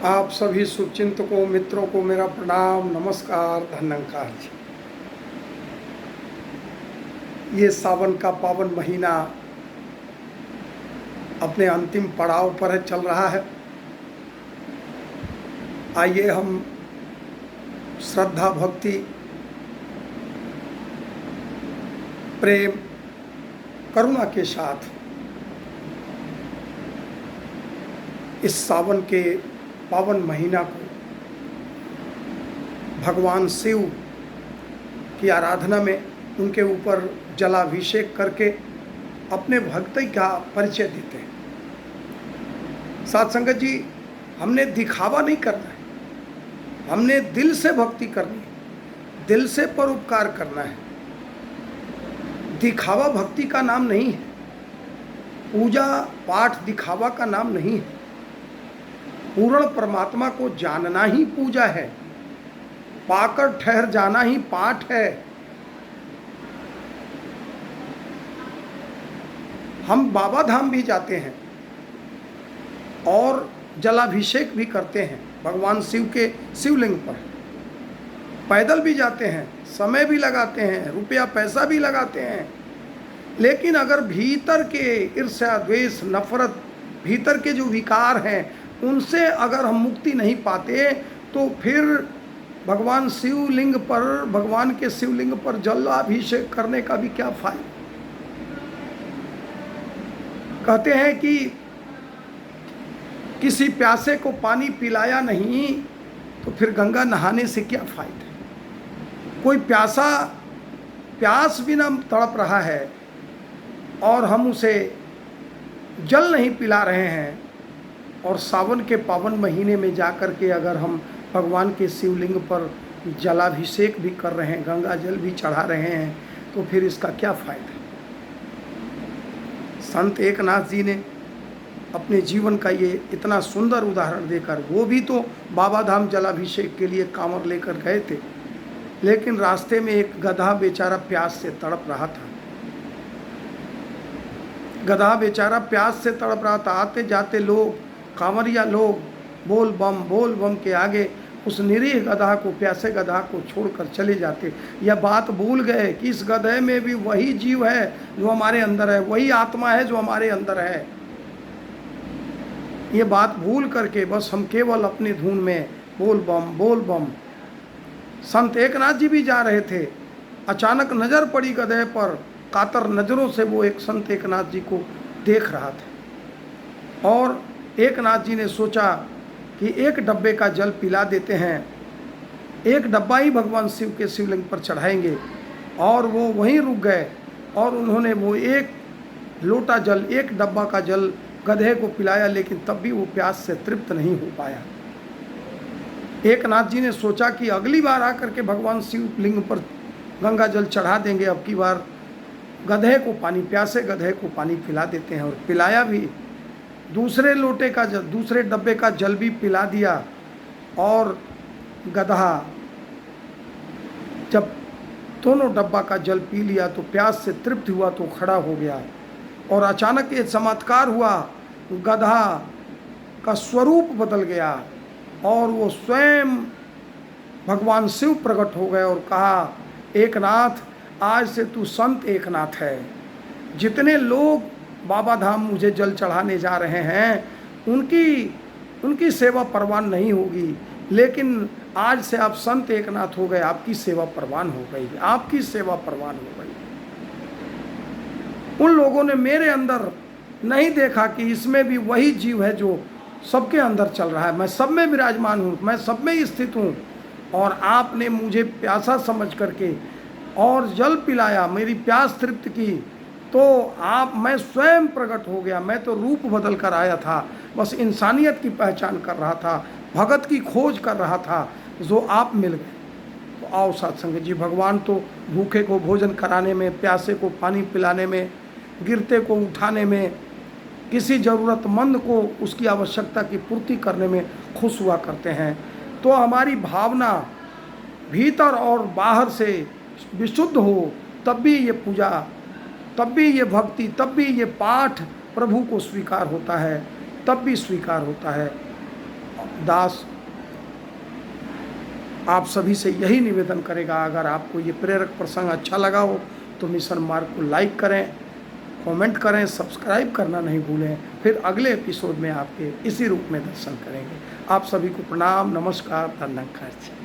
आप सभी शुभचिंतकों मित्रों को मेरा प्रणाम नमस्कार धन्यवाद जी। ये सावन का पावन महीना अपने अंतिम पड़ाव पर चल रहा है। आइए हम श्रद्धा भक्ति प्रेम करुणा के साथ इस सावन के पावन महीना को भगवान शिव की आराधना में उनके ऊपर जलाभिषेक करके अपने भक्ति का परिचय देते हैं। साथ संगत जी, हमने दिखावा नहीं करना है, हमने दिल से भक्ति करनी है, दिल से परोपकार करना है। दिखावा भक्ति का नाम नहीं है, पूजा पाठ दिखावा का नाम नहीं है। पूर्ण परमात्मा को जानना ही पूजा है, पाकर ठहर जाना ही पाठ है। हम बाबा धाम भी जाते हैं और जलाभिषेक भी करते हैं भगवान शिव के शिवलिंग पर। पैदल भी जाते हैं, समय भी लगाते हैं, रुपया पैसा भी लगाते हैं। लेकिन अगर भीतर के ईर्ष्या द्वेष नफरत भीतर के जो विकार हैं उनसे अगर हम मुक्ति नहीं पाते तो फिर भगवान शिवलिंग पर, भगवान के शिवलिंग पर जलाभिषेक करने का भी क्या फायदा। कहते हैं कि किसी प्यासे को पानी पिलाया नहीं तो फिर गंगा नहाने से क्या फायदा। कोई प्यास बिना तड़प रहा है और हम उसे जल नहीं पिला रहे हैं, और सावन के पावन महीने में जाकर के अगर हम भगवान के शिवलिंग पर जलाभिषेक भी कर रहे हैं, गंगा जल भी चढ़ा रहे हैं, तो फिर इसका क्या फायदा। संत एकनाथ जी ने अपने जीवन का ये इतना सुंदर उदाहरण देकर, वो भी तो बाबा धाम जलाभिषेक के लिए कांवर लेकर गए थे, लेकिन रास्ते में एक गधा बेचारा प्यास से तड़प रहा था। गधा बेचारा प्यास से तड़प रहा था। आते जाते लोग, कांवरिया लोग बोल बम के आगे उस निरीह गधा को, प्यासे गधा को छोड़कर चले जाते। यह बात भूल गए कि इस गधे में भी वही जीव है जो हमारे अंदर है, वही आत्मा है जो हमारे अंदर है। ये बात भूल करके बस हम केवल अपनी धुन में बोल बम। संत एकनाथ जी भी जा रहे थे, अचानक नज़र पड़ी गधे पर। कातर नज़रों से वो एक संत एकनाथ जी को देख रहा था और एकनाथ जी ने सोचा कि एक डब्बे का जल पिला देते हैं, एक डब्बा ही भगवान शिव के शिवलिंग पर चढ़ाएंगे। और वो वहीं रुक गए और उन्होंने वो एक लोटा जल, एक डब्बा का जल गधे को पिलाया, लेकिन तब भी वो प्यास से तृप्त नहीं हो पाया। एकनाथ जी ने सोचा कि अगली बार आकर के भगवान शिवलिंग पर गंगा जल चढ़ा देंगे, अब की बार गधे को पानी, प्यासे गधे को पानी पिला देते हैं। और पिलाया भी, दूसरे लोटे का जल, दूसरे डब्बे का जल भी पिला दिया। और गधा जब दोनों डब्बा का जल पी लिया तो प्यास से तृप्त हुआ तो खड़ा हो गया। और अचानक ये चमत्कार हुआ, गधा का स्वरूप बदल गया और वो स्वयं भगवान शिव प्रकट हो गए और कहा, एकनाथ, आज से तू संत एकनाथ है। जितने लोग बाबा धाम मुझे जल चढ़ाने जा रहे हैं उनकी सेवा परवान नहीं होगी, लेकिन आज से आप संत एकनाथ हो गए, आपकी सेवा परवान हो गई, आपकी सेवा परवान हो गई। उन लोगों ने मेरे अंदर नहीं देखा कि इसमें भी वही जीव है जो सबके अंदर चल रहा है। मैं सब में विराजमान हूँ, मैं सब में स्थित हूँ, और आपने मुझे प्यासा समझ करके और जल पिलाया, मेरी प्यास तृप्त की, तो मैं स्वयं प्रकट हो गया। मैं तो रूप बदल कर आया था, बस इंसानियत की पहचान कर रहा था, भगत की खोज कर रहा था, जो आप मिल गए। तो आओ सत्संग जी, भगवान तो भूखे को भोजन कराने में, प्यासे को पानी पिलाने में, गिरते को उठाने में, किसी ज़रूरतमंद को उसकी आवश्यकता की पूर्ति करने में खुश हुआ करते हैं। तो हमारी भावना भीतर और बाहर से विशुद्ध हो, तब भी ये पूजा, तब भी ये भक्ति, तब भी ये पाठ प्रभु को स्वीकार होता है, तब भी स्वीकार होता है। दास आप सभी से यही निवेदन करेगा, अगर आपको ये प्रेरक प्रसंग अच्छा लगा हो तो मिशन मार्ग को लाइक करें, कमेंट करें, सब्सक्राइब करना नहीं भूलें। फिर अगले एपिसोड में आपके इसी रूप में दर्शन करेंगे। आप सभी को प्रणाम, नमस्कार, धन्यवाद।